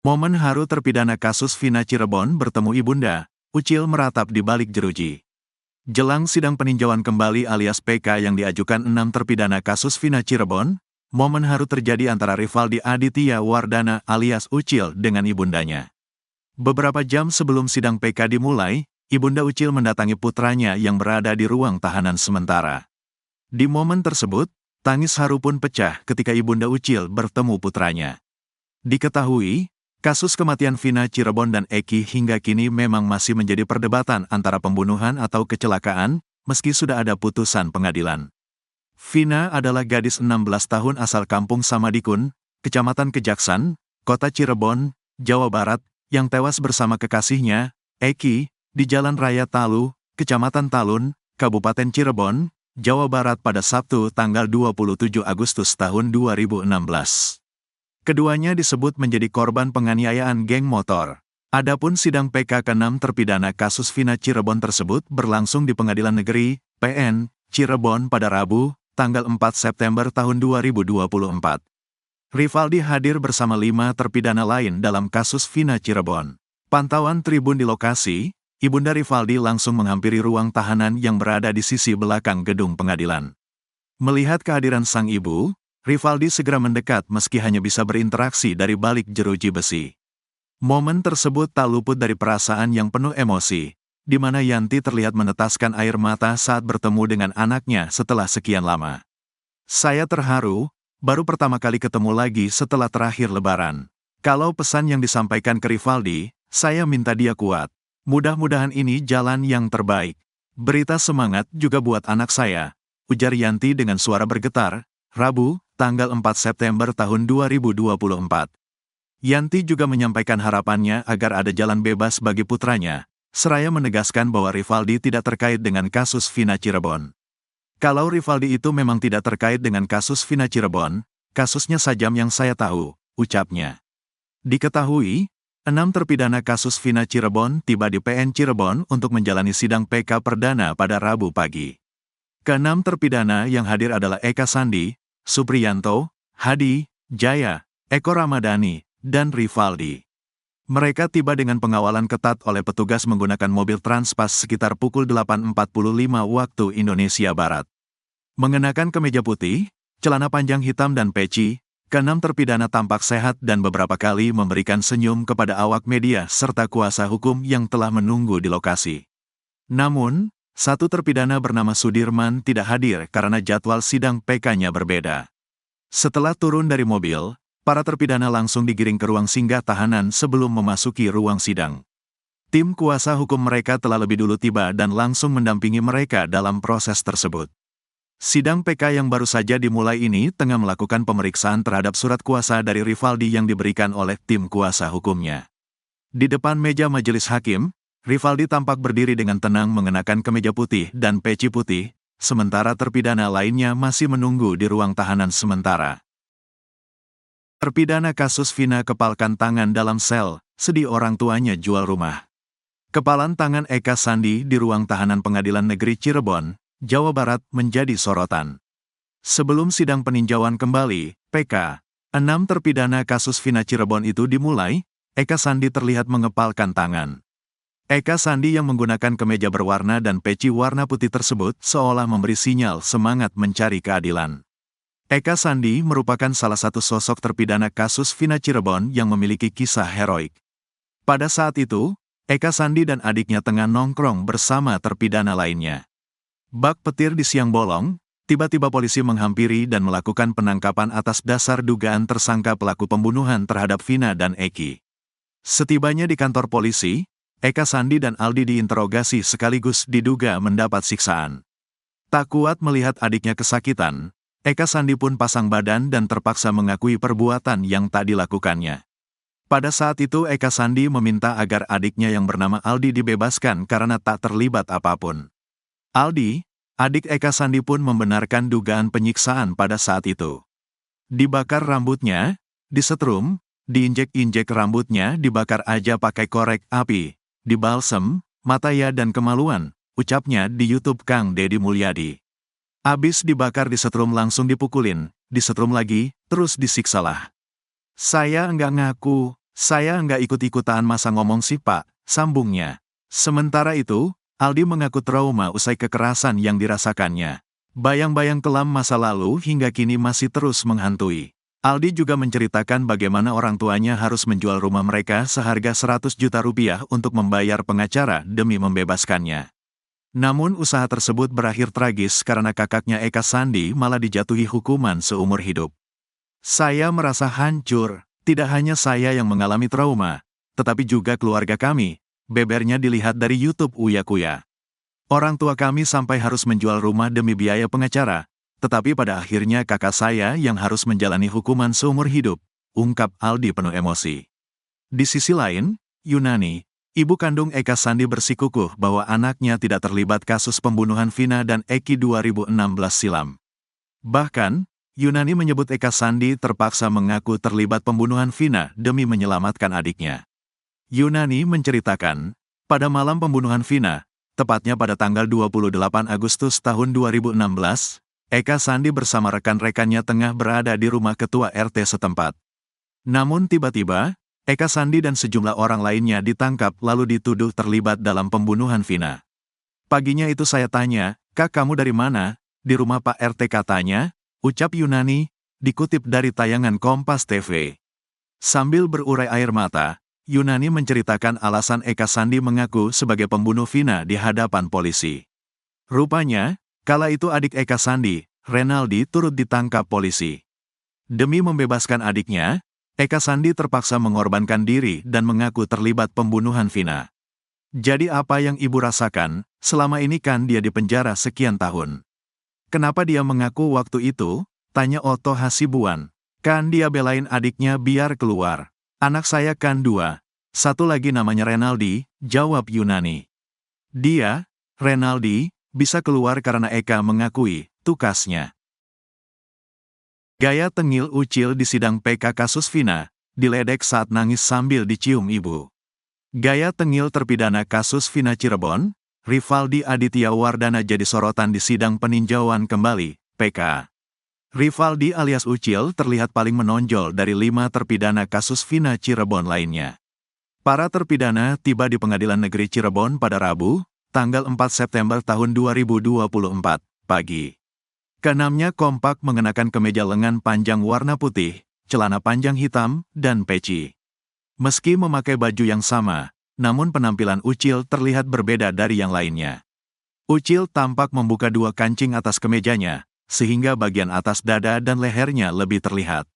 Momen haru terpidana kasus Vina Cirebon bertemu ibunda, Ucil meratap di balik jeruji. Jelang sidang peninjauan kembali alias PK yang diajukan 6 terpidana kasus Vina Cirebon, momen haru terjadi antara Rivaldi Aditya Wardana alias Ucil dengan ibundanya. Beberapa jam sebelum sidang PK dimulai, ibunda Ucil mendatangi putranya yang berada di ruang tahanan sementara. Di momen tersebut, tangis haru pun pecah ketika ibunda Ucil bertemu putranya. Diketahui, kasus kematian Vina Cirebon dan Eki hingga kini memang masih menjadi perdebatan antara pembunuhan atau kecelakaan, meski sudah ada putusan pengadilan. Vina adalah gadis 16 tahun asal kampung Samadikun, Kecamatan Kejaksan, Kota Cirebon, Jawa Barat, yang tewas bersama kekasihnya, Eki, di Jalan Raya Talu, Kecamatan Talun, Kabupaten Cirebon, Jawa Barat pada Sabtu tanggal 27 Agustus tahun 2016. Keduanya disebut menjadi korban penganiayaan geng motor. Adapun sidang PK ke-6 terpidana kasus Vina Cirebon tersebut berlangsung di Pengadilan Negeri, PN, Cirebon pada Rabu, tanggal 4 September tahun 2024. Rivaldi hadir bersama 5 terpidana lain dalam kasus Vina Cirebon. Pantauan tribun di lokasi, ibunda Rivaldi langsung menghampiri ruang tahanan yang berada di sisi belakang gedung pengadilan. Melihat kehadiran sang ibu, Rivaldi segera mendekat meski hanya bisa berinteraksi dari balik jeruji besi. Momen tersebut tak luput dari perasaan yang penuh emosi, di mana Yanti terlihat menetaskan air mata saat bertemu dengan anaknya setelah sekian lama. Saya terharu, baru pertama kali ketemu lagi setelah terakhir lebaran. Kalau pesan yang disampaikan ke Rivaldi, saya minta dia kuat. Mudah-mudahan ini jalan yang terbaik. Berita semangat juga buat anak saya, ujar Yanti dengan suara bergetar, Rabu, tanggal 4 September tahun 2024. Yanti juga menyampaikan harapannya agar ada jalan bebas bagi putranya, seraya menegaskan bahwa Rivaldi tidak terkait dengan kasus Vina Cirebon. Kalau Rivaldi itu memang tidak terkait dengan kasus Vina Cirebon, kasusnya sajam yang saya tahu, ucapnya. Diketahui, 6 terpidana kasus Vina Cirebon tiba di PN Cirebon untuk menjalani sidang PK perdana pada Rabu pagi. Ke-6 terpidana yang hadir adalah Eka Sandi, Supriyanto, Hadi, Jaya, Eko Ramadhani, dan Rivaldi. Mereka tiba dengan pengawalan ketat oleh petugas menggunakan mobil Transpas sekitar pukul 8.45 waktu Indonesia Barat. Mengenakan kemeja putih, celana panjang hitam dan peci, ke-6 terpidana tampak sehat dan beberapa kali memberikan senyum kepada awak media serta kuasa hukum yang telah menunggu di lokasi. Namun, satu terpidana bernama Sudirman tidak hadir karena jadwal sidang PK-nya berbeda. Setelah turun dari mobil, para terpidana langsung digiring ke ruang singgah tahanan sebelum memasuki ruang sidang. Tim kuasa hukum mereka telah lebih dulu tiba dan langsung mendampingi mereka dalam proses tersebut. Sidang PK yang baru saja dimulai ini tengah melakukan pemeriksaan terhadap surat kuasa dari Rivaldi yang diberikan oleh tim kuasa hukumnya. Di depan meja majelis hakim, Rivaldi tampak berdiri dengan tenang mengenakan kemeja putih dan peci putih, sementara terpidana lainnya masih menunggu di ruang tahanan sementara. Terpidana kasus Vina kepalkan tangan dalam sel, sedih orang tuanya jual rumah. Kepalan tangan Eka Sandi di ruang tahanan Pengadilan Negeri Cirebon, Jawa Barat menjadi sorotan. Sebelum sidang peninjauan kembali, PK, 6 terpidana kasus Vina Cirebon itu dimulai, Eka Sandi terlihat mengepalkan tangan. Eka Sandi yang menggunakan kemeja berwarna dan peci warna putih tersebut seolah memberi sinyal semangat mencari keadilan. Eka Sandi merupakan salah satu sosok terpidana kasus Vina Cirebon yang memiliki kisah heroik. Pada saat itu, Eka Sandi dan adiknya tengah nongkrong bersama terpidana lainnya. Bak petir di siang bolong, tiba-tiba polisi menghampiri dan melakukan penangkapan atas dasar dugaan tersangka pelaku pembunuhan terhadap Vina dan Eki. Setibanya di kantor polisi, Eka Sandi dan Aldi diinterogasi sekaligus diduga mendapat siksaan. Tak kuat melihat adiknya kesakitan, Eka Sandi pun pasang badan dan terpaksa mengakui perbuatan yang tak dilakukannya. Pada saat itu Eka Sandi meminta agar adiknya yang bernama Aldi dibebaskan karena tak terlibat apapun. Aldi, adik Eka Sandi pun membenarkan dugaan penyiksaan pada saat itu. Dibakar rambutnya, disetrum, diinjek-injek rambutnya dibakar aja pakai korek api. Dibalsem, mataya dan kemaluan, ucapnya di YouTube Kang Deddy Mulyadi. Abis dibakar disetrum langsung dipukulin, disetrum lagi, terus disiksalah. Saya enggak ngaku, Saya nggak ikut-ikutan masa ngomong sih Pak, sambungnya. Sementara itu, Aldi mengaku trauma usai kekerasan yang dirasakannya. Bayang-bayang kelam masa lalu hingga kini masih terus menghantui. Aldi juga menceritakan bagaimana orang tuanya harus menjual rumah mereka seharga 100 juta rupiah untuk membayar pengacara demi membebaskannya. Namun usaha tersebut berakhir tragis karena kakaknya Eka Sandi malah dijatuhi hukuman seumur hidup. Saya merasa hancur, tidak hanya saya yang mengalami trauma, tetapi juga keluarga kami, bebernya dilihat dari YouTube Uya Kuya. Orang tua kami sampai harus menjual rumah demi biaya pengacara, tetapi pada akhirnya kakak saya yang harus menjalani hukuman seumur hidup, ungkap Aldi penuh emosi. Di sisi lain, Yunani, ibu kandung Eka Sandi bersikukuh bahwa anaknya tidak terlibat kasus pembunuhan Vina dan Eki 2016 silam. Bahkan, Yunani menyebut Eka Sandi terpaksa mengaku terlibat pembunuhan Vina demi menyelamatkan adiknya. Yunani menceritakan, pada malam pembunuhan Vina, tepatnya pada tanggal 28 Agustus tahun 2016, Eka Sandi bersama rekan-rekannya tengah berada di rumah ketua RT setempat. Namun tiba-tiba, Eka Sandi dan sejumlah orang lainnya ditangkap lalu dituduh terlibat dalam pembunuhan Vina. Paginya itu saya tanya, "Kak, kamu dari mana?" "Di rumah Pak RT katanya," ucap Yunani, dikutip dari tayangan Kompas TV. Sambil berurai air mata, Yunani menceritakan alasan Eka Sandi mengaku sebagai pembunuh Vina di hadapan polisi. Rupanya, kala itu adik Eka Sandi, Renaldi, turut ditangkap polisi. Demi membebaskan adiknya, Eka Sandi terpaksa mengorbankan diri dan mengaku terlibat pembunuhan Vina. "Jadi apa yang ibu rasakan, selama ini kan dia di penjara sekian tahun. Kenapa dia mengaku waktu itu?" tanya Otto Hasibuan. "Kan dia belain adiknya biar keluar. Anak saya kan 2. Satu lagi namanya Renaldi," jawab Yunani. "Dia, Renaldi, bisa keluar karena Eka mengakui," tukasnya. Gaya tengil Ucil di sidang PK kasus Vina, diledek saat nangis sambil dicium ibu. Gaya tengil terpidana kasus Vina Cirebon, Rivaldi Aditya Wardana jadi sorotan di sidang peninjauan kembali, PK. Rivaldi alias Ucil terlihat paling menonjol dari 5 terpidana kasus Vina Cirebon lainnya. Para terpidana tiba di Pengadilan Negeri Cirebon pada Rabu, tanggal 4 September tahun 2024, pagi. Keenamnya kompak mengenakan kemeja lengan panjang warna putih, celana panjang hitam, dan peci. Meski memakai baju yang sama, namun penampilan Ucil terlihat berbeda dari yang lainnya. Ucil tampak membuka 2 kancing atas kemejanya, sehingga bagian atas dada dan lehernya lebih terlihat.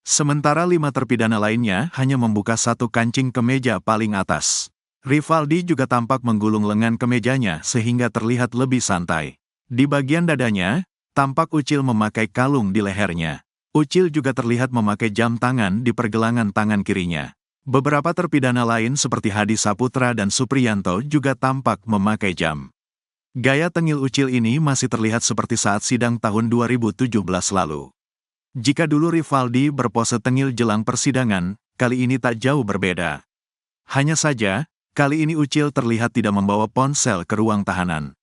Sementara 5 terpidana lainnya hanya membuka 1 kancing kemeja paling atas. Rivaldi juga tampak menggulung lengan kemejanya sehingga terlihat lebih santai. Di bagian dadanya, tampak Ucil memakai kalung di lehernya. Ucil juga terlihat memakai jam tangan di pergelangan tangan kirinya. Beberapa terpidana lain seperti Hadi Saputra dan Supriyanto juga tampak memakai jam. Gaya tengil Ucil ini masih terlihat seperti saat sidang tahun 2017 lalu. Jika dulu Rivaldi berpose tengil jelang persidangan, kali ini tak jauh berbeda. Hanya saja, kali ini Ucil terlihat tidak membawa ponsel ke ruang tahanan.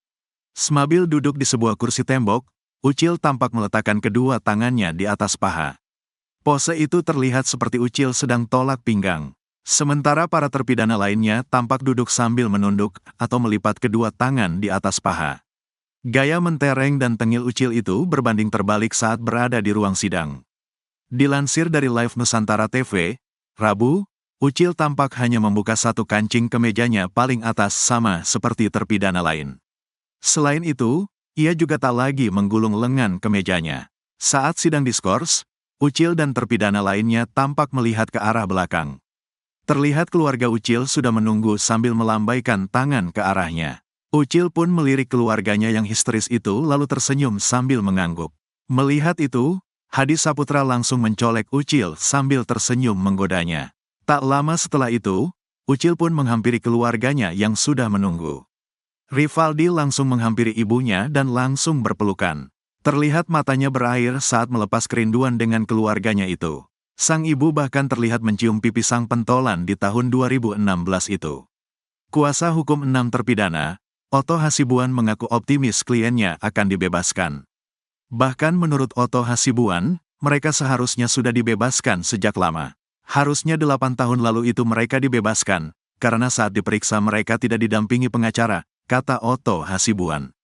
Sambil duduk di sebuah kursi tembok, Ucil tampak meletakkan kedua tangannya di atas paha. Pose itu terlihat seperti Ucil sedang tolak pinggang. Sementara para terpidana lainnya tampak duduk sambil menunduk atau melipat kedua tangan di atas paha. Gaya mentereng dan tengil Ucil itu berbanding terbalik saat berada di ruang sidang. Dilansir dari Live Nusantara TV, Rabu, Ucil tampak hanya membuka 1 kancing kemejanya paling atas sama seperti terpidana lain. Selain itu, ia juga tak lagi menggulung lengan kemejanya. Saat sidang diskors, Ucil dan terpidana lainnya tampak melihat ke arah belakang. Terlihat keluarga Ucil sudah menunggu sambil melambaikan tangan ke arahnya. Ucil pun melirik keluarganya yang histeris itu lalu tersenyum sambil mengangguk. Melihat itu, Hadi Saputra langsung mencolek Ucil sambil tersenyum menggodanya. Tak lama setelah itu, Ucil pun menghampiri keluarganya yang sudah menunggu. Rivaldi langsung menghampiri ibunya dan langsung berpelukan. Terlihat matanya berair saat melepas kerinduan dengan keluarganya itu. Sang ibu bahkan terlihat mencium pipi sang pentolan di tahun 2016 itu. Kuasa hukum 6 terpidana, Otto Hasibuan mengaku optimis kliennya akan dibebaskan. Bahkan menurut Otto Hasibuan, mereka seharusnya sudah dibebaskan sejak lama. Harusnya 8 tahun lalu itu mereka dibebaskan, karena saat diperiksa mereka tidak didampingi pengacara, kata Otto Hasibuan.